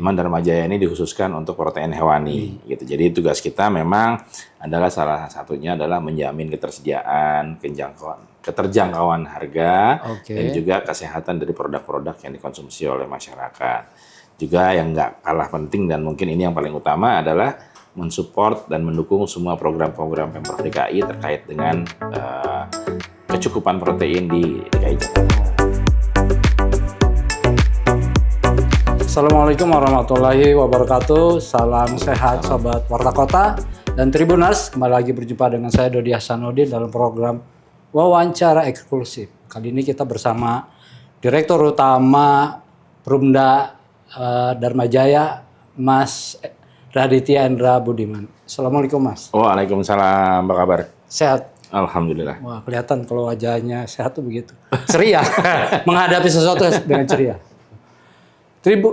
Cuman Dharma Jaya ini dikhususkan untuk protein hewani, gitu. Jadi tugas kita memang adalah salah satunya adalah menjamin ketersediaan, keterjangkauan harga, dan juga kesehatan dari produk-produk yang dikonsumsi oleh masyarakat. Juga yang nggak kalah penting dan mungkin ini yang paling utama adalah mensupport dan mendukung semua program-program Pemprov DKI terkait dengan kecukupan protein di DKI Jakarta. Assalamualaikum warahmatullahi wabarakatuh. Salam sehat Sobat Warta Kota dan Tribuners. Kembali lagi berjumpa dengan saya Dodi Hasanuddin dalam program Wawancara Eksklusif. Kali ini kita bersama Direktur Utama Perumda Dharma Jaya, Mas Raditya Endra Budiman. Assalamualaikum Mas. Waalaikumsalam, apa kabar? Sehat? Alhamdulillah. Wah, kelihatan kalau wajahnya sehat tuh begitu. Ceria, menghadapi sesuatu dengan ceria.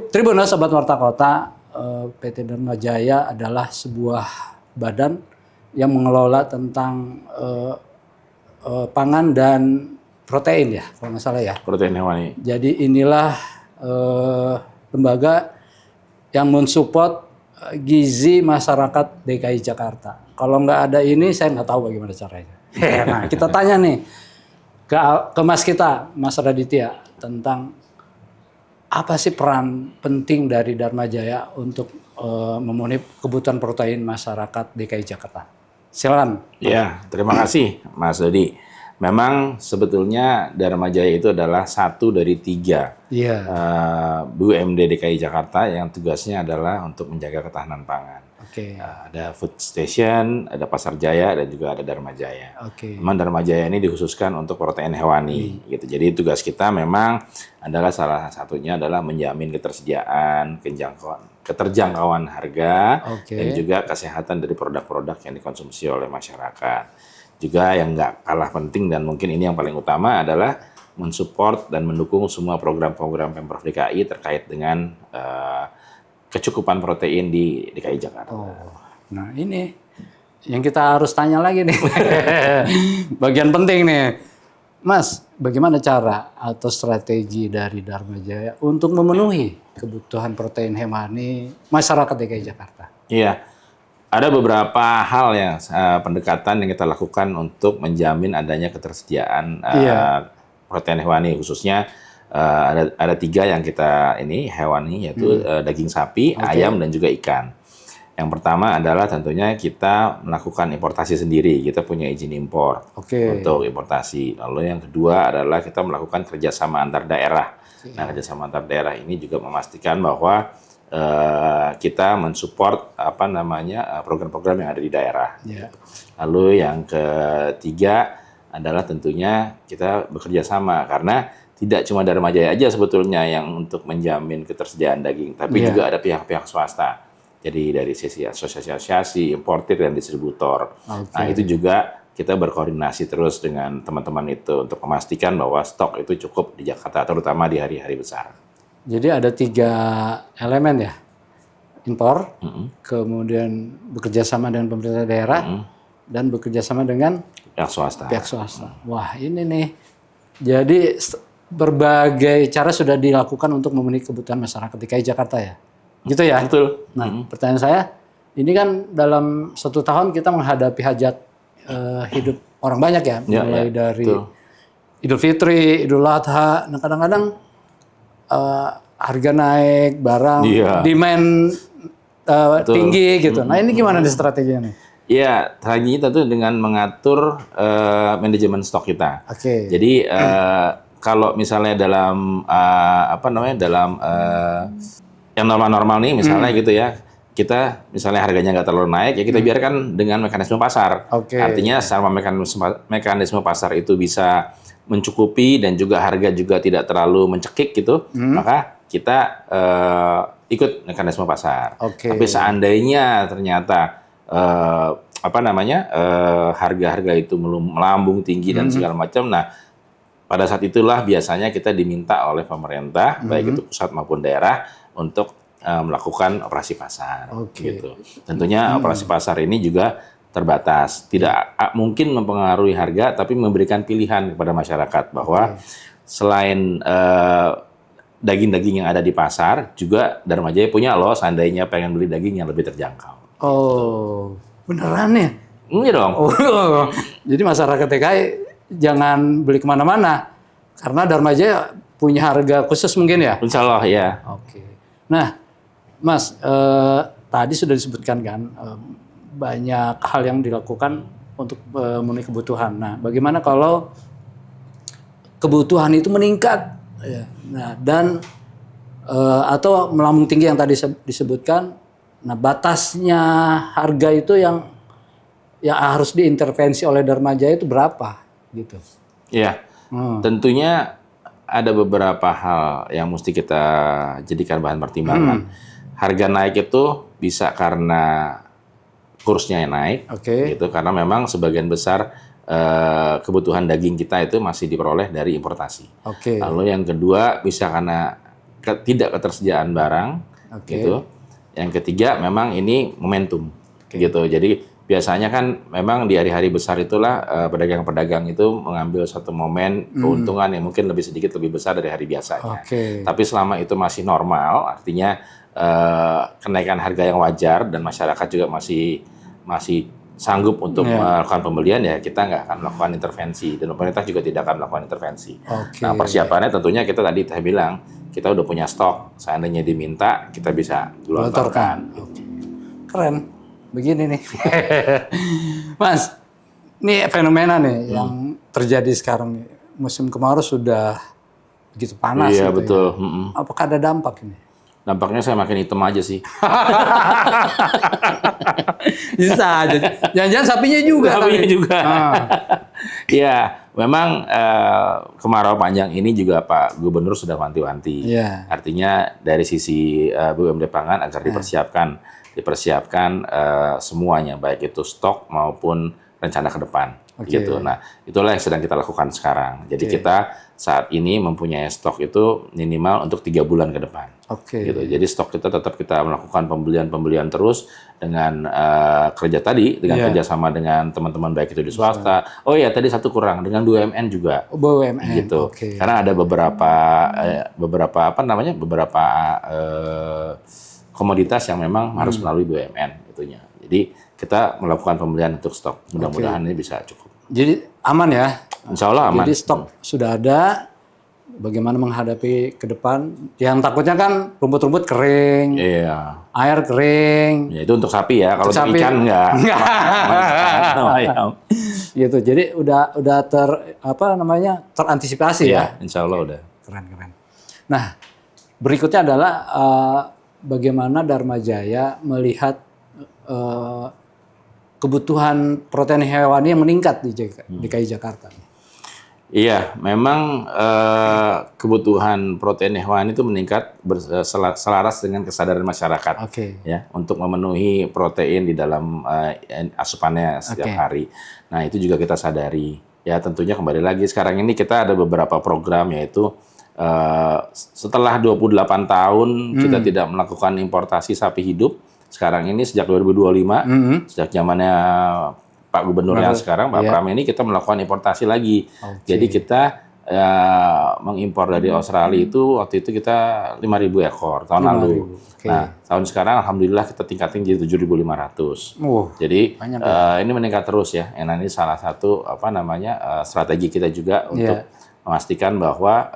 Tribuners Sobat Warta Kota, PT Dharma Jaya adalah sebuah badan yang mengelola tentang pangan dan protein ya, kalau nggak salah ya. Protein hewani. Jadi inilah lembaga yang mensupport gizi masyarakat DKI Jakarta. Kalau nggak ada ini, saya nggak tahu bagaimana caranya. Nah, kita tanya nih ke Mas kita, Mas Raditya, tentang apa sih peran penting dari Dharma Jaya untuk memenuhi kebutuhan protein masyarakat DKI Jakarta? Silakan. Ya, terima kasih Mas Dodi. Memang sebetulnya Dharma Jaya itu adalah satu dari 3 BUMD DKI Jakarta yang tugasnya adalah untuk menjaga ketahanan pangan. Ada Food Station, ada Pasar Jaya, dan juga ada Dharma Jaya. Memang Dharma Jaya ini dikhususkan untuk protein hewani, gitu. Jadi tugas kita memang adalah salah satunya adalah menjamin ketersediaan, keterjangkauan harga, dan juga kesehatan dari produk-produk yang dikonsumsi oleh masyarakat. Juga yang nggak kalah penting dan mungkin ini yang paling utama adalah mensupport dan mendukung semua program-program Pemprov DKI terkait dengan kecukupan protein di DKI Jakarta. Nah ini yang kita harus tanya lagi nih, bagian penting nih, Mas. Bagaimana cara atau strategi dari Dharma Jaya untuk memenuhi kebutuhan protein hewani masyarakat DKI Jakarta? Iya, ada beberapa hal ya pendekatan yang kita lakukan untuk menjamin adanya ketersediaan protein hewani, khususnya ada 3 yang kita hewani, yaitu daging sapi, ayam, dan juga ikan. Yang pertama adalah tentunya kita melakukan importasi sendiri. Kita punya izin impor untuk importasi. Lalu yang kedua adalah kita melakukan kerjasama antar daerah. Nah, kerjasama antar daerah ini juga memastikan bahwa kita mensupport program-program yang ada di daerah. Lalu yang ketiga adalah tentunya kita bekerja sama, karena tidak cuma Dharma Jaya aja sebetulnya yang untuk menjamin ketersediaan daging, tapi juga ada pihak-pihak swasta. Jadi dari sisi asosiasi, importir, dan distributor. Nah, itu juga kita berkoordinasi terus dengan teman-teman itu untuk memastikan bahwa stok itu cukup di Jakarta, terutama di hari-hari besar. Jadi ada 3 elemen ya, impor, kemudian bekerja sama dengan pemerintah daerah, dan bekerja sama dengan pihak swasta. Wah, ini nih, jadi berbagai cara sudah dilakukan untuk memenuhi kebutuhan masyarakat DKI Jakarta ya, gitu ya? Betul. Nah, pertanyaan saya, ini kan dalam 1 tahun kita menghadapi hajat hidup orang banyak ya, mulai dari Idul Fitri, Idul Adha. Nah, kadang-kadang harga naik, barang demand tinggi gitu. Nah, ini gimana nih strateginya nih? Iya, strateginya tentu dengan mengatur manajemen stok kita. Jadi kalau misalnya dalam yang normal-normal nih, misalnya gitu ya, kita misalnya harganya nggak terlalu naik, ya kita biarkan dengan mekanisme pasar. Artinya selama mekanisme pasar itu bisa mencukupi dan juga harga juga tidak terlalu mencekik gitu, maka kita ikut mekanisme pasar. Tapi seandainya ternyata harga-harga itu melambung tinggi dan segala macam, nah pada saat itulah biasanya kita diminta oleh pemerintah, baik itu pusat maupun daerah, untuk melakukan operasi pasar. Gitu. Tentunya operasi pasar ini juga terbatas, tidak mungkin mempengaruhi harga, tapi memberikan pilihan kepada masyarakat bahwa selain daging-daging yang ada di pasar juga Dharma Jaya punya loh, seandainya pengen beli daging yang lebih terjangkau. Oh, beneran ya? Iya dong. Oh, jadi masyarakat DKI jangan beli kemana-mana karena Dharma Jaya punya harga khusus mungkin ya? Insya Allah ya. Oke. Nah, Mas, tadi sudah disebutkan kan banyak hal yang dilakukan untuk memenuhi kebutuhan. Nah, bagaimana kalau kebutuhan itu meningkat, ya. Nah, dan atau melambung tinggi yang tadi disebutkan. Nah, batasnya harga itu yang harus diintervensi oleh Dharma Jaya itu berapa, gitu? Iya. Tentunya ada beberapa hal yang mesti kita jadikan bahan pertimbangan. Harga naik itu bisa karena kursnya yang naik, gitu. Karena memang sebagian besar kebutuhan daging kita itu masih diperoleh dari importasi. Lalu yang kedua bisa karena tidak ketersediaan barang, gitu. Yang ketiga memang ini momentum, gitu. Jadi biasanya kan memang di hari-hari besar itulah pedagang-pedagang itu mengambil satu momen keuntungan yang mungkin sedikit lebih besar dari hari biasanya. Tapi selama itu masih normal, artinya kenaikan harga yang wajar dan masyarakat juga masih sanggup untuk melakukan pembelian, ya kita nggak akan melakukan intervensi dan pemerintah juga tidak akan melakukan intervensi. Nah, persiapannya tentunya kita tadi saya bilang kita udah punya stok, seandainya diminta kita bisa gelontorkan. Keren, begini nih, Mas. Ini fenomena nih yang terjadi sekarang nih. Musim kemarau sudah begitu panas. Iya, gitu, betul. Ya. Apakah ada dampak ini? Dampaknya saya makin hitam aja sih. Bisa aja. Jangan-jangan sapinya juga. Sapinya juga. Iya, memang kemarau panjang ini juga Pak Gubernur sudah wanti-wanti. Artinya dari sisi BUMD Pangan agar dipersiapkan semuanya, baik itu stok maupun rencana ke depan. Gitu. Nah, itulah yang sedang kita lakukan sekarang. Jadi kita saat ini mempunyai stok itu minimal untuk 3 bulan ke depan. Gitu. Jadi stok kita tetap kita melakukan pembelian terus dengan kerja tadi, dengan kerjasama dengan teman-teman baik itu di swasta. Oh iya, tadi satu kurang dengan BUMN juga. BUMN. Gitu. Karena ada beberapa komoditas yang memang harus melalui BUMN itunya. Jadi kita melakukan pembelian untuk stok. Mudah-mudahan ini bisa cukup. Jadi aman ya? Insya Allah aman. Jadi stok sudah ada. Bagaimana menghadapi ke depan? Yang takutnya kan rumput-rumput kering, air kering. Ya, itu untuk sapi ya. Kalau untuk ikan enggak. Gitu. Jadi udah terantisipasi ya. Insya Allah udah. Keren. Nah, berikutnya adalah bagaimana Dharma Jaya melihat kebutuhan protein hewani yang meningkat di DKI Jakarta. Iya, memang kebutuhan protein hewani itu meningkat selaras dengan kesadaran masyarakat, ya, untuk memenuhi protein di dalam asupannya setiap hari. Nah, itu juga kita sadari. Ya, tentunya kembali lagi sekarang ini kita ada beberapa program, yaitu setelah 28 tahun kita tidak melakukan importasi sapi hidup. Sekarang ini sejak 2025, sejak zamannya Pak Gubernur yang sekarang, Pak Pram ini, kita melakukan importasi lagi. Jadi kita mengimpor dari Australia itu waktu itu kita 5.000 ekor tahun lalu. Nah, tahun sekarang alhamdulillah kita tingkatin jadi 7.500. Jadi ini meningkat terus ya. Nah, ini salah satu strategi kita juga untuk memastikan bahwa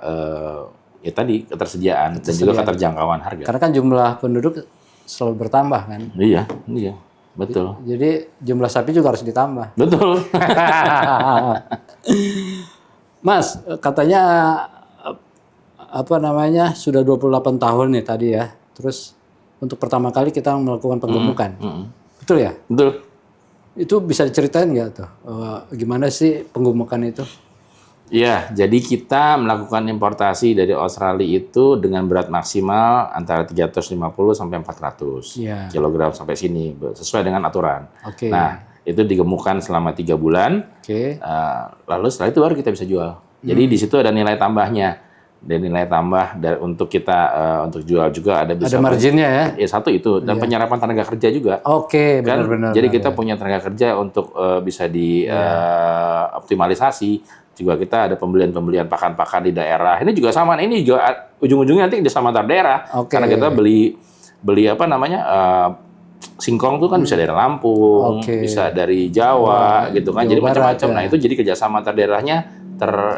ya tadi ketersediaan dan juga keterjangkauan harga. Karena kan jumlah penduduk selalu bertambah kan. Iya, betul. Jadi jumlah sapi juga harus ditambah. Betul. Mas, katanya sudah 28 tahun nih tadi ya. Terus untuk pertama kali kita melakukan penggemukan. Betul ya? Betul. Itu bisa diceritain nggak tuh? Gimana sih penggemukan itu? Iya, jadi kita melakukan importasi dari Australia itu dengan berat maksimal antara 350 sampai 400 kilogram sampai sini, sesuai dengan aturan. Nah, itu digemukkan selama 3 bulan. Lalu setelah itu baru kita bisa jual. Jadi di situ ada nilai tambahnya. Dan nilai tambah untuk kita untuk jual juga ada bisa. Ada marginnya ya? Ya, satu itu, dan penyerapan tenaga kerja juga. Benar-benar. Jadi kita punya tenaga kerja untuk bisa dioptimalisasi. Juga kita ada pembelian pakan-pakan di daerah. Ini juga sama. Ini juga ujung-ujungnya nanti desa antar daerah. Oke. Karena kita beli apa namanya singkong tuh kan bisa dari Lampung, Oke. bisa dari Jawa gitu kan. Jawa Jadi Barat, macam-macam. ya. Nah, itu jadi kerjasama antar daerahnya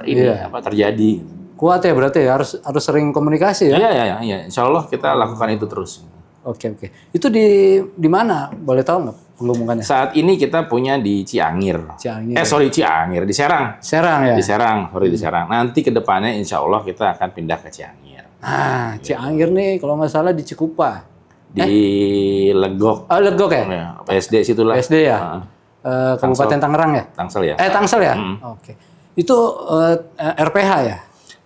Iya. terjadi. Kuat ya berarti ya, harus sering komunikasi ya. Iya. Insya Allah kita lakukan itu terus. Oke. Itu di mana? Boleh tahu nggak penggemukannya? Saat ini kita punya di Ciangir. Ciangir. Ciangir, di Serang. Serang ya. Di Serang. Nanti ke depannya insya Allah kita akan pindah ke Ciangir. Ah, Ciangir nih kalau nggak salah di Cikupa. Di Legok. Oh, Legok ya? PSD situlah. PSD ya? Kabupaten Tangerang ya? Tangsel ya. Tangsel ya? Oke. Itu RPH ya?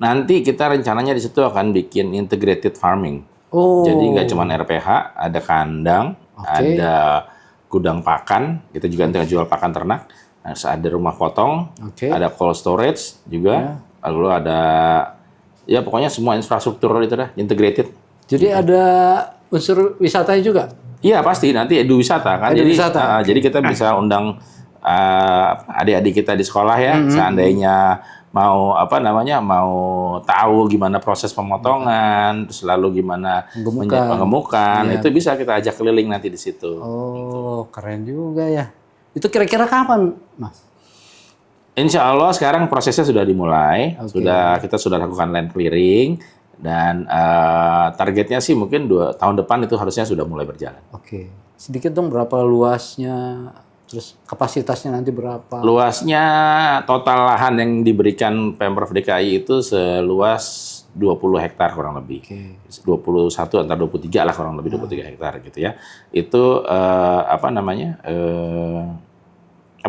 Nanti kita rencananya di situ akan bikin integrated farming. Oh. Jadi nggak cuma RPH, ada kandang, ada gudang pakan, kita juga nanti jual pakan ternak, ada rumah potong, ada cold storage juga, lalu ada ya pokoknya semua infrastruktur itu dah integrated. Jadi ada unsur wisatanya juga? Iya pasti nanti wisata kan. Jadi kita bisa undang adik-adik kita di sekolah ya, seandainya mau tahu gimana proses pemotongan, terus lalu gimana pengemukan, itu bisa kita ajak keliling nanti di situ. Oh, keren juga ya. Itu kira-kira kapan, Mas? Insya Allah sekarang prosesnya sudah dimulai, kita sudah lakukan land clearing dan targetnya sih mungkin 2 tahun depan itu harusnya sudah mulai berjalan. Oke, sedikit dong berapa luasnya? Terus kapasitasnya nanti berapa? Luasnya total lahan yang diberikan Pemprov DKI itu seluas 20 hektar kurang lebih. 21 antara 23 lah kurang lebih 23 hektar gitu ya. Itu apa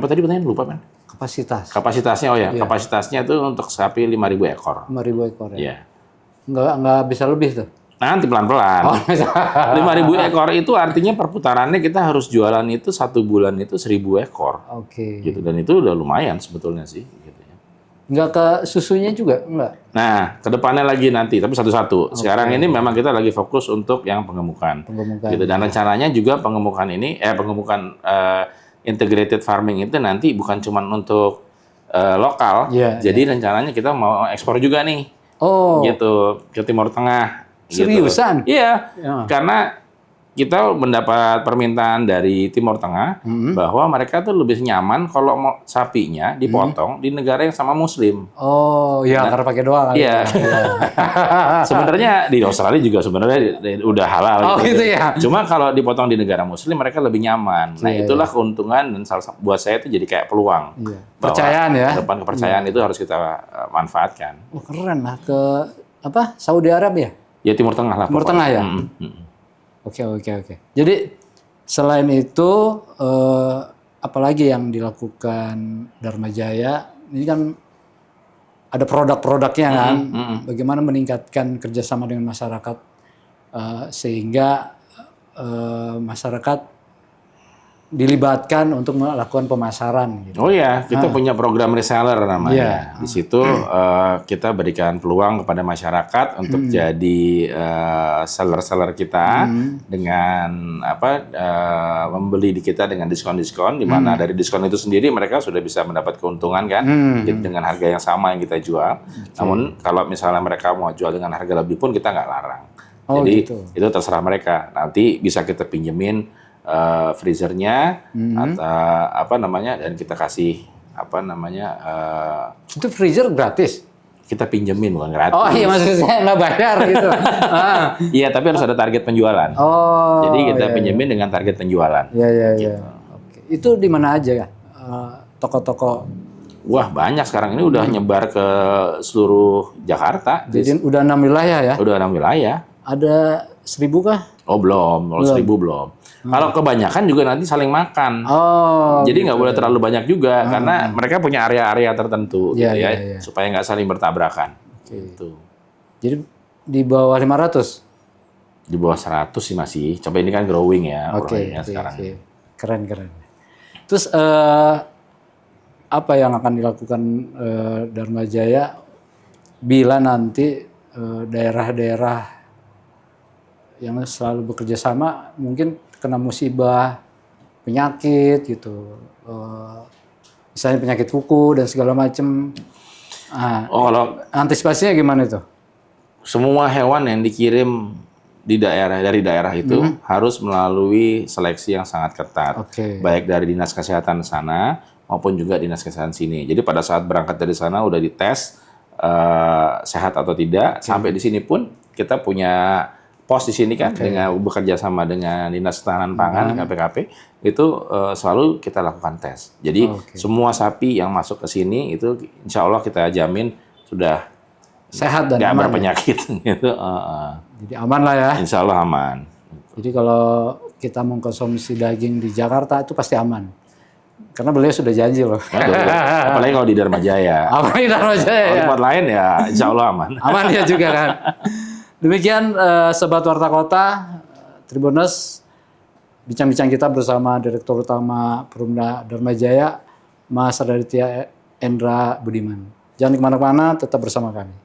tadi pertanyaan lupa kan? Kapasitasnya kapasitasnya itu untuk sapi 5.000 ekor. 5.000 ekor ya. Iya. Nggak bisa lebih tuh. Nanti pelan-pelan. 5.000 ekor itu artinya perputarannya kita harus jualan itu 1 bulan itu 1.000 ekor. Oke. Gitu, dan itu udah lumayan sebetulnya sih. Gitu ya. Nggak ke susunya juga? Nggak? Nah, kedepannya lagi nanti, tapi satu-satu. Sekarang ini memang kita lagi fokus untuk yang pengemukan. Gitu. Dan rencananya juga pengemukan ini, integrated farming itu nanti bukan cuma untuk lokal. Jadi rencananya kita mau ekspor juga nih. Oh. Gitu, ke Timur Tengah. Seriusan? Gitu. Iya, karena kita mendapat permintaan dari Timur Tengah bahwa mereka tuh lebih nyaman kalau mau sapinya dipotong di negara yang sama Muslim. Oh, iya, karena pakai doa. Iya. Sebenarnya di Australia juga sebenarnya udah halal. Gitu ya. Cuma kalau dipotong di negara Muslim mereka lebih nyaman. Nah, itulah keuntungan dan buat saya itu jadi kayak peluang. Kepercayaan ya. Kepercayaan itu harus kita manfaatkan. Oh, keren lah ke Saudi Arabia. Ya Timur Tengah lah. Timur Tengah ya. Oke. Jadi selain itu apalagi yang dilakukan Dharma Jaya? Ini kan ada produk-produknya kan. Bagaimana meningkatkan kerjasama dengan masyarakat sehingga masyarakat dilibatkan untuk melakukan pemasaran. Gitu. Oh iya, kita punya program reseller namanya. Di situ kita berikan peluang kepada masyarakat untuk jadi seller-seller kita dengan membeli di kita dengan diskon-diskon, di mana dari diskon itu sendiri mereka sudah bisa mendapat keuntungan kan, gitu, dengan harga yang sama yang kita jual. Namun kalau misalnya mereka mau jual dengan harga lebih pun kita nggak larang. Jadi itu terserah mereka. Nanti bisa kita pinjemin freezernya atau dan kita kasih itu freezer gratis? Kita pinjemin bukan gratis. Oh iya, maksudnya nggak bayar gitu. Iya, tapi harus ada target penjualan. Jadi kita pinjemin dengan target penjualan. Iya. Oke. Itu di mana aja ya? Toko-toko? Wah, banyak sekarang ini udah nyebar ke seluruh Jakarta. Jadi udah 6 wilayah ya? Udah 6 wilayah. Ada 1.000 kah? Oh belum, kalau 1.000 belum. Kalau kebanyakan juga nanti saling makan. Jadi nggak boleh terlalu banyak juga karena mereka punya area-area tertentu, supaya nggak saling bertabrakan. Gitu. Jadi di bawah 500? Di bawah 100 sih masih. Coba ini kan growing ya sekarang. Keren. Terus apa yang akan dilakukan Dharma Jaya bila nanti daerah-daerah yang selalu bekerja sama mungkin kena musibah, penyakit gitu, misalnya penyakit kuku dan segala macam. Kalau antisipasinya gimana itu? semua hewan yang dikirim dari daerah itu harus melalui seleksi yang sangat ketat, baik dari dinas kesehatan sana maupun juga dinas kesehatan sini. Jadi pada saat berangkat dari sana udah dites sehat atau tidak. Sampai di sini pun kita punya pos di sini kan dengan bekerja sama dengan Dinas Ketahanan Pangan KPKP itu selalu kita lakukan tes. Jadi semua sapi yang masuk ke sini itu insya Allah kita jamin sudah sehat dan nggak aman berpenyakit gitu. Jadi aman lah ya. Insya Allah aman. Jadi kalau kita mengkonsumsi daging di Jakarta itu pasti aman. Karena beliau sudah janji loh. Apalagi kalau di Dharma Jaya. Apalagi Dharma Jaya. Kalau tempat lain ya insya Allah aman. Aman ya juga kan. Demikian Sobat Warta Kota, Tribuners, bincang-bincang kita bersama Direktur Utama Perumda Dharma Jaya, Mas Raditya Endra Budiman. Jangan kemana-mana, tetap bersama kami.